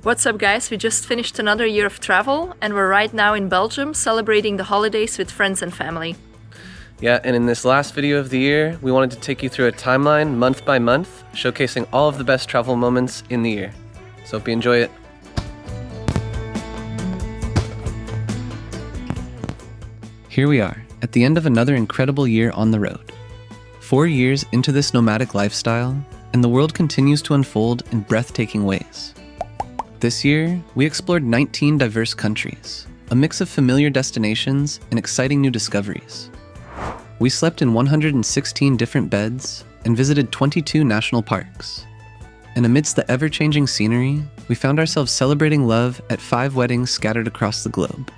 What's up guys, we just finished another year of travel and we're right now in Belgium celebrating the holidays with friends and family. Yeah, and in this last video of the year, we wanted to take you through a timeline month by month, showcasing all of the best travel moments in the year. So hope you enjoy it. Here we are, at the end of another incredible year on the road. 4 years into this nomadic lifestyle, and the world continues to unfold in breathtaking ways. This year, we explored 19 diverse countries, a mix of familiar destinations and exciting new discoveries. We slept in 116 different beds and visited 22 national parks. And amidst the ever-changing scenery, we found ourselves celebrating love at 5 weddings scattered across the globe.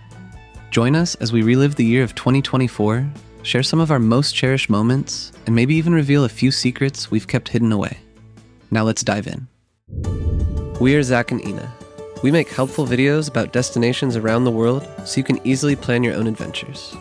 Join us as we relive the year of 2024, share some of our most cherished moments, and maybe even reveal a few secrets we've kept hidden away. Now let's dive in. We are Zach and Ina. We make helpful videos about destinations around the world so you can easily plan your own adventures.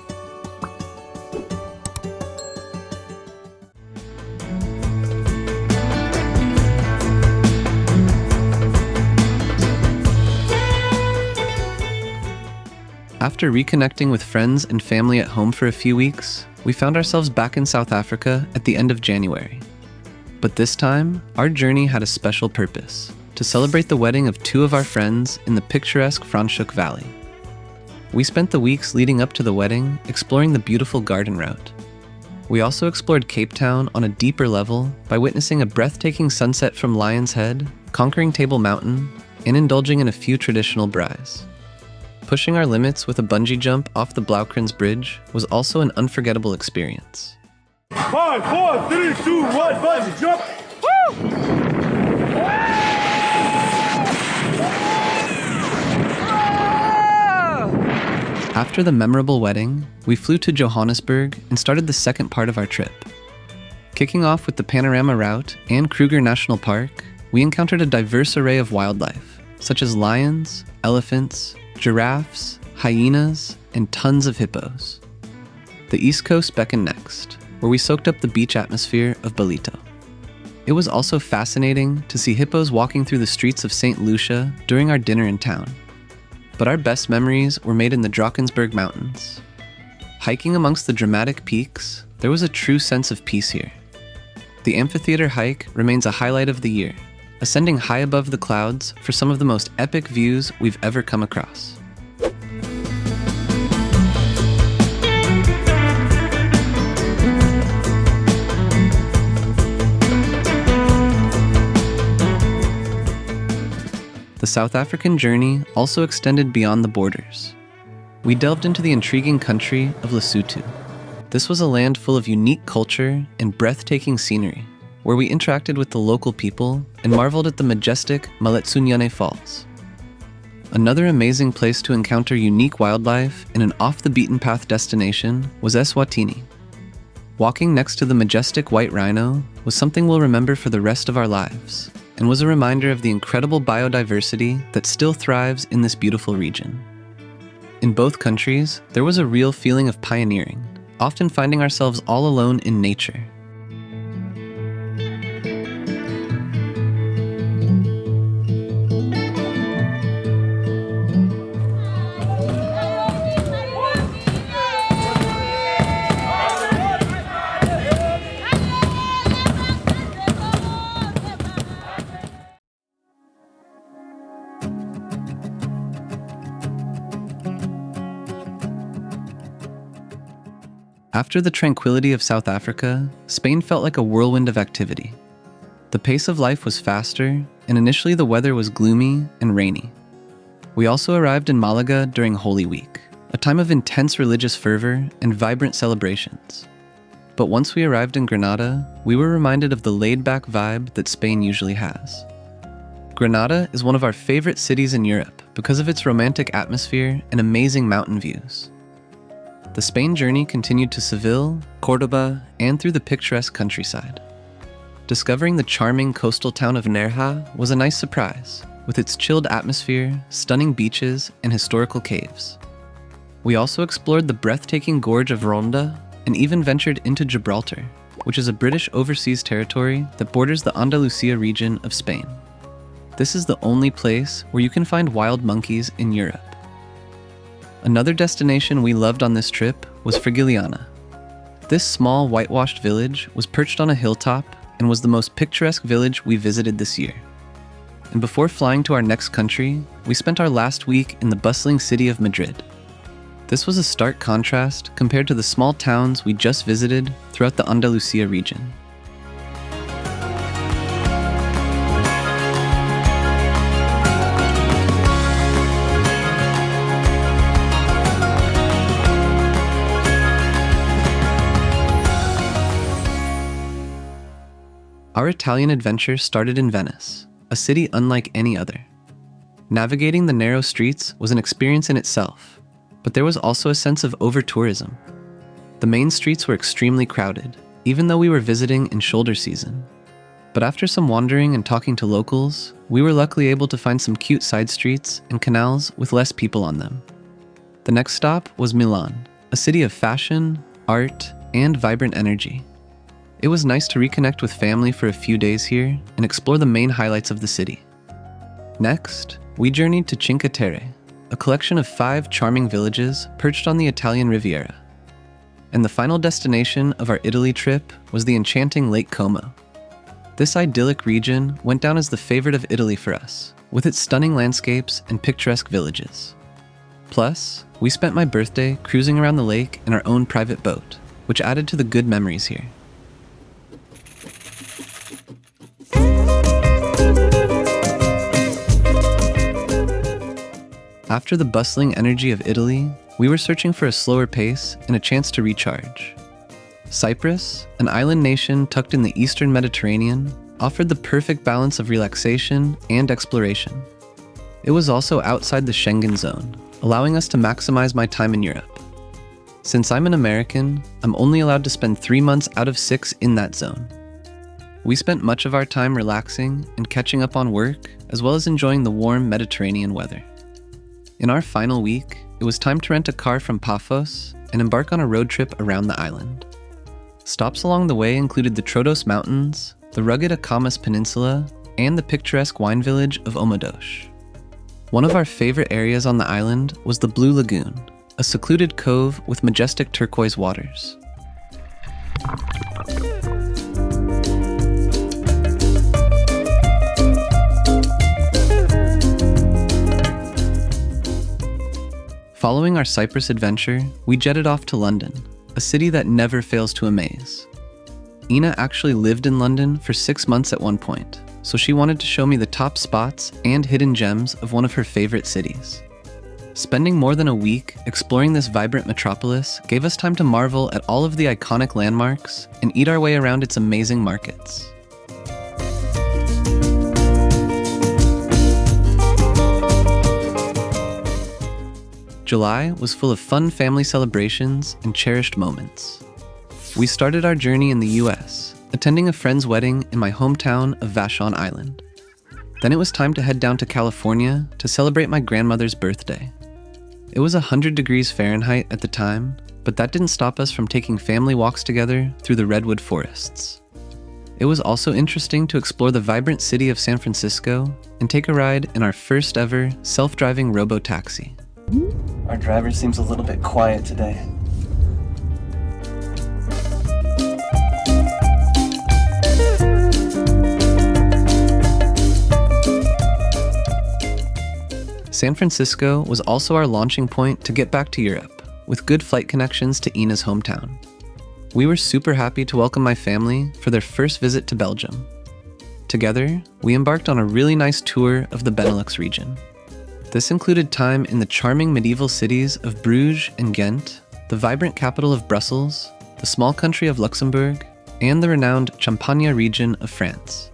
After reconnecting with friends and family at home for a few weeks, we found ourselves back in South Africa at the end of January. But this time, our journey had a special purpose: to celebrate the wedding of 2 of our friends in the picturesque Franschhoek Valley. We spent the weeks leading up to the wedding exploring the beautiful garden route. We also explored Cape Town on a deeper level by witnessing a breathtaking sunset from Lion's Head, conquering Table Mountain, and indulging in a few traditional braais. Pushing our limits with a bungee jump off the Blaukrans Bridge was also an unforgettable experience. 5, 4, 3, 2, 1, bungee jump! Woo! After the memorable wedding, we flew to Johannesburg and started the second part of our trip. Kicking off with the Panorama Route and Kruger National Park, we encountered a diverse array of wildlife, such as lions, elephants, giraffes, hyenas, and tons of hippos. The East Coast beckoned next, where we soaked up the beach atmosphere of Ballito. It was also fascinating to see hippos walking through the streets of St. Lucia during our dinner in town. But our best memories were made in the Drakensberg Mountains. Hiking amongst the dramatic peaks, there was a true sense of peace here. The amphitheater hike remains a highlight of the year, ascending high above the clouds for some of the most epic views we've ever come across. The South African journey also extended beyond the borders. We delved into the intriguing country of Lesotho. This was a land full of unique culture and breathtaking scenery, where we interacted with the local people and marveled at the majestic Maletsunyane Falls. Another amazing place to encounter unique wildlife in an off-the-beaten-path destination was Eswatini. Walking next to the majestic white rhino was something we'll remember for the rest of our lives, and was a reminder of the incredible biodiversity that still thrives in this beautiful region. In both countries, there was a real feeling of pioneering, often finding ourselves all alone in nature. After the tranquility of South Africa, Spain felt like a whirlwind of activity. The pace of life was faster, and initially the weather was gloomy and rainy. We also arrived in Malaga during Holy Week, a time of intense religious fervor and vibrant celebrations. But once we arrived in Granada, we were reminded of the laid-back vibe that Spain usually has. Granada is one of our favorite cities in Europe because of its romantic atmosphere and amazing mountain views. The Spain journey continued to Seville, Cordoba, and through the picturesque countryside. Discovering the charming coastal town of Nerja was a nice surprise, with its chilled atmosphere, stunning beaches, and historical caves. We also explored the breathtaking gorge of Ronda and even ventured into Gibraltar, which is a British overseas territory that borders the Andalucía region of Spain. This is the only place where you can find wild monkeys in Europe. Another destination we loved on this trip was Frigiliana. This small whitewashed village was perched on a hilltop and was the most picturesque village we visited this year. And before flying to our next country, we spent our last week in the bustling city of Madrid. This was a stark contrast compared to the small towns we just visited throughout the Andalucía region. Our Italian adventure started in Venice, a city unlike any other. Navigating the narrow streets was an experience in itself, but there was also a sense of over-tourism. The main streets were extremely crowded, even though we were visiting in shoulder season. But after some wandering and talking to locals, we were luckily able to find some cute side streets and canals with less people on them. The next stop was Milan, a city of fashion, art, and vibrant energy. It was nice to reconnect with family for a few days here and explore the main highlights of the city. Next, we journeyed to Cinque Terre, a collection of 5 charming villages perched on the Italian Riviera. And the final destination of our Italy trip was the enchanting Lake Como. This idyllic region went down as the favorite of Italy for us, with its stunning landscapes and picturesque villages. Plus, we spent my birthday cruising around the lake in our own private boat, which added to the good memories here. After the bustling energy of Italy, we were searching for a slower pace and a chance to recharge. Cyprus, an island nation tucked in the eastern Mediterranean, offered the perfect balance of relaxation and exploration. It was also outside the Schengen zone, allowing us to maximize my time in Europe. Since I'm an American, I'm only allowed to spend 3 months out of 6 in that zone. We spent much of our time relaxing and catching up on work, as well as enjoying the warm Mediterranean weather. In our final week, it was time to rent a car from Paphos and embark on a road trip around the island. Stops along the way included the Troodos Mountains, the rugged Akamas Peninsula, and the picturesque wine village of Omodosh. One of our favorite areas on the island was the Blue Lagoon, a secluded cove with majestic turquoise waters. Following our Cyprus adventure, we jetted off to London, a city that never fails to amaze. Ina actually lived in London for 6 months at one point, so she wanted to show me the top spots and hidden gems of one of her favorite cities. Spending more than a week exploring this vibrant metropolis gave us time to marvel at all of the iconic landmarks and eat our way around its amazing markets. July was full of fun family celebrations and cherished moments. We started our journey in the US, attending a friend's wedding in my hometown of Vashon Island. Then it was time to head down to California to celebrate my grandmother's birthday. It was 100 degrees Fahrenheit at the time, but that didn't stop us from taking family walks together through the redwood forests. It was also interesting to explore the vibrant city of San Francisco and take a ride in our first ever self-driving robo-taxi. Our driver seems a little bit quiet today. San Francisco was also our launching point to get back to Europe, with good flight connections to Ina's hometown. We were super happy to welcome my family for their first visit to Belgium. Together, we embarked on a really nice tour of the Benelux region. This included time in the charming medieval cities of Bruges and Ghent, the vibrant capital of Brussels, the small country of Luxembourg, and the renowned Champagne region of France.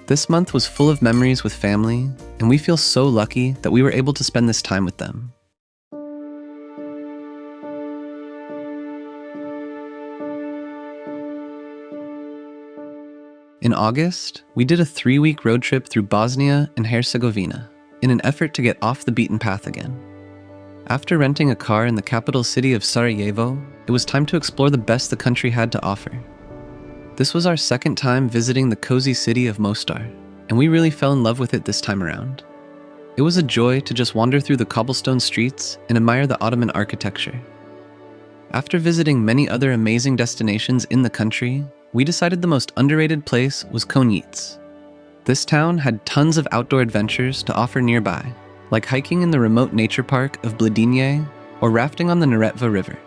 This month was full of memories with family, and we feel so lucky that we were able to spend this time with them. In August, we did a 3-week road trip through Bosnia and Herzegovina in an effort to get off the beaten path again. After renting a car in the capital city of Sarajevo, it was time to explore the best the country had to offer. This was our second time visiting the cozy city of Mostar, and we really fell in love with it this time around. It was a joy to just wander through the cobblestone streets and admire the Ottoman architecture. After visiting many other amazing destinations in the country, we decided the most underrated place was Konyits. This town had tons of outdoor adventures to offer nearby, like hiking in the remote nature park of Bledinje or rafting on the Neretva River.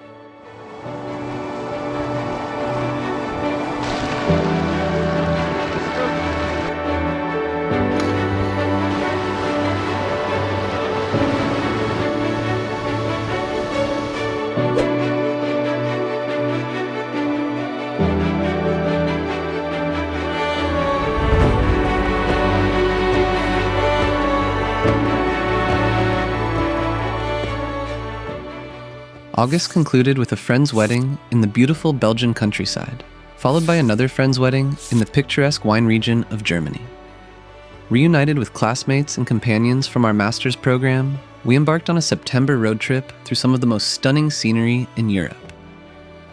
August concluded with a friend's wedding in the beautiful Belgian countryside, followed by another friend's wedding in the picturesque wine region of Germany. Reunited with classmates and companions from our master's program, we embarked on a September road trip through some of the most stunning scenery in Europe.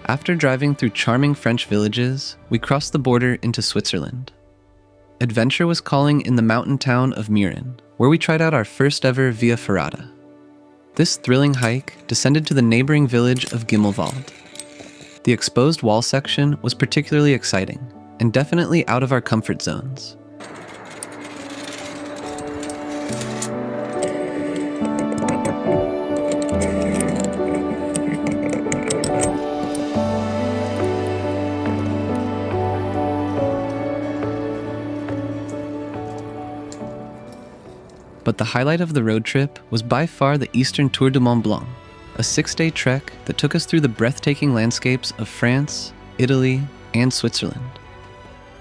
After driving through charming French villages, we crossed the border into Switzerland. Adventure was calling in the mountain town of Mürren, where we tried out our first ever Via Ferrata. This thrilling hike descended to the neighboring village of Gimmelwald. The exposed wall section was particularly exciting, and definitely out of our comfort zones. But the highlight of the road trip was by far the Eastern Tour du Mont Blanc, a 6-day trek that took us through the breathtaking landscapes of France, Italy, and Switzerland.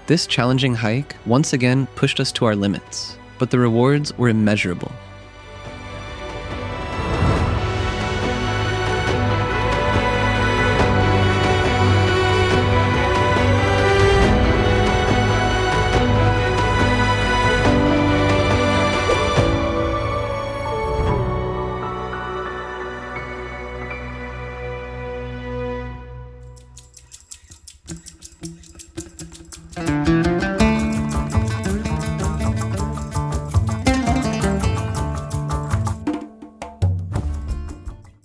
This challenging hike once again pushed us to our limits, but the rewards were immeasurable.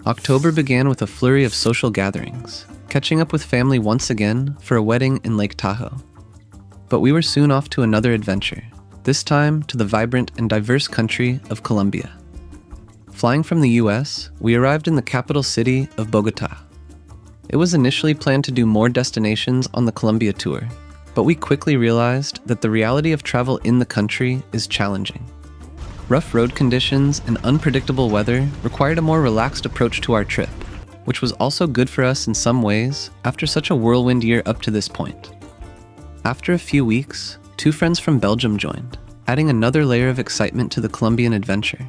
October began with a flurry of social gatherings, catching up with family once again for a wedding in Lake Tahoe. But we were soon off to another adventure, this time to the vibrant and diverse country of Colombia. Flying from the US, we arrived in the capital city of Bogotá. It was initially planned to do more destinations on the Colombia tour, but we quickly realized that the reality of travel in the country is challenging. Rough road conditions and unpredictable weather required a more relaxed approach to our trip, which was also good for us in some ways after such a whirlwind year up to this point. After a few weeks, 2 friends from Belgium joined, adding another layer of excitement to the Colombian adventure.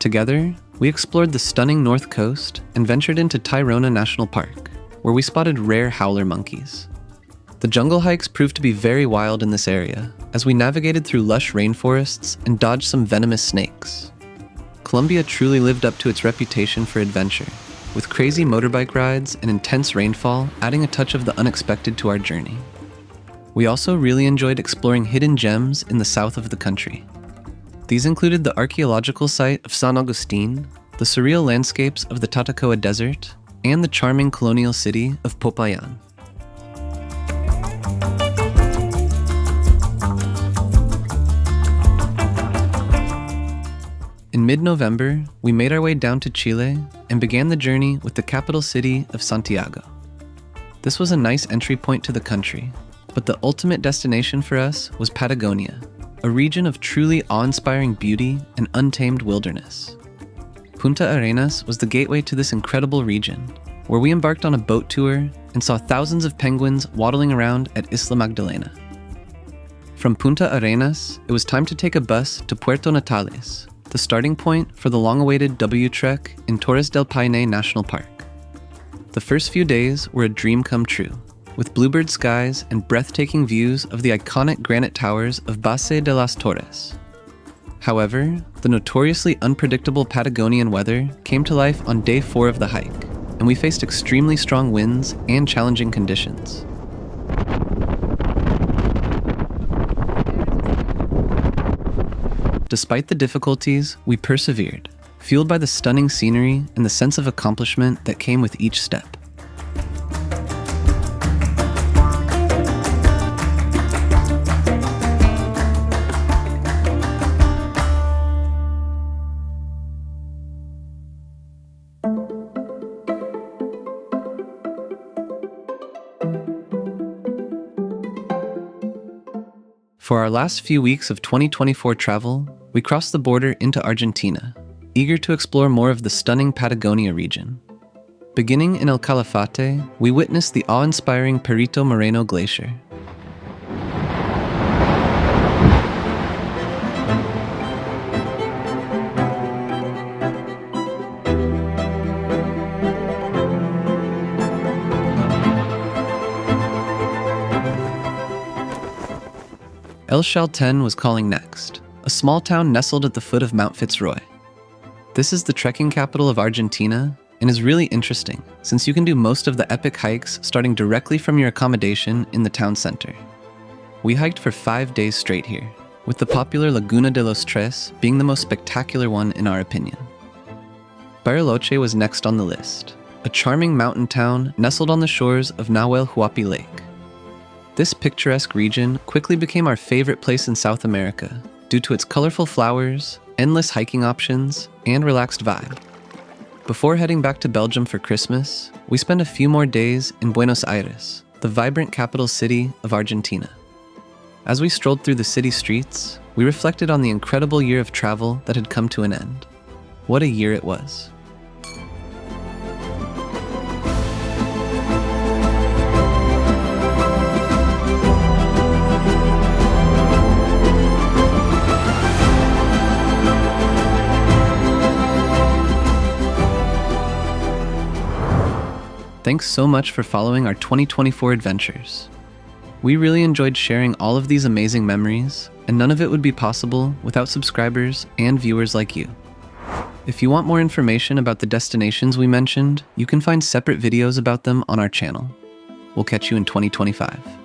Together, we explored the stunning north coast and ventured into Tayrona National Park, where we spotted rare howler monkeys. The jungle hikes proved to be very wild in this area, as we navigated through lush rainforests and dodged some venomous snakes. Colombia truly lived up to its reputation for adventure, with crazy motorbike rides and intense rainfall adding a touch of the unexpected to our journey. We also really enjoyed exploring hidden gems in the south of the country. These included the archaeological site of San Agustin, the surreal landscapes of the Tatacoa Desert, and the charming colonial city of Popayán. In mid-November, we made our way down to Chile and began the journey with the capital city of Santiago. This was a nice entry point to the country, but the ultimate destination for us was Patagonia, a region of truly awe-inspiring beauty and untamed wilderness. Punta Arenas was the gateway to this incredible region, where we embarked on a boat tour and saw thousands of penguins waddling around at Isla Magdalena. From Punta Arenas, it was time to take a bus to Puerto Natales, the starting point for the long-awaited W trek in Torres del Paine National Park. The first few days were a dream come true, with bluebird skies and breathtaking views of the iconic granite towers of Base de las Torres. However, the notoriously unpredictable Patagonian weather came to life on day 4 of the hike, and we faced extremely strong winds and challenging conditions. Despite the difficulties, we persevered, fueled by the stunning scenery and the sense of accomplishment that came with each step. For our last few weeks of 2024 travel, we crossed the border into Argentina, eager to explore more of the stunning Patagonia region. Beginning in El Calafate, we witnessed the awe-inspiring Perito Moreno Glacier. El Chaltén was calling next, a small town nestled at the foot of Mount Fitzroy. This is the trekking capital of Argentina and is really interesting since you can do most of the epic hikes starting directly from your accommodation in the town center. We hiked for 5 days straight here, with the popular Laguna de los Tres being the most spectacular one in our opinion. Bariloche was next on the list, a charming mountain town nestled on the shores of Nahuel Huapi Lake. This picturesque region quickly became our favorite place in South America due to its colorful flowers, endless hiking options, and relaxed vibe. Before heading back to Belgium for Christmas, we spent a few more days in Buenos Aires, the vibrant capital city of Argentina. As we strolled through the city streets, we reflected on the incredible year of travel that had come to an end. What a year it was. Thanks so much for following our 2024 adventures. We really enjoyed sharing all of these amazing memories, and none of it would be possible without subscribers and viewers like you. If you want more information about the destinations we mentioned, you can find separate videos about them on our channel. We'll catch you in 2025.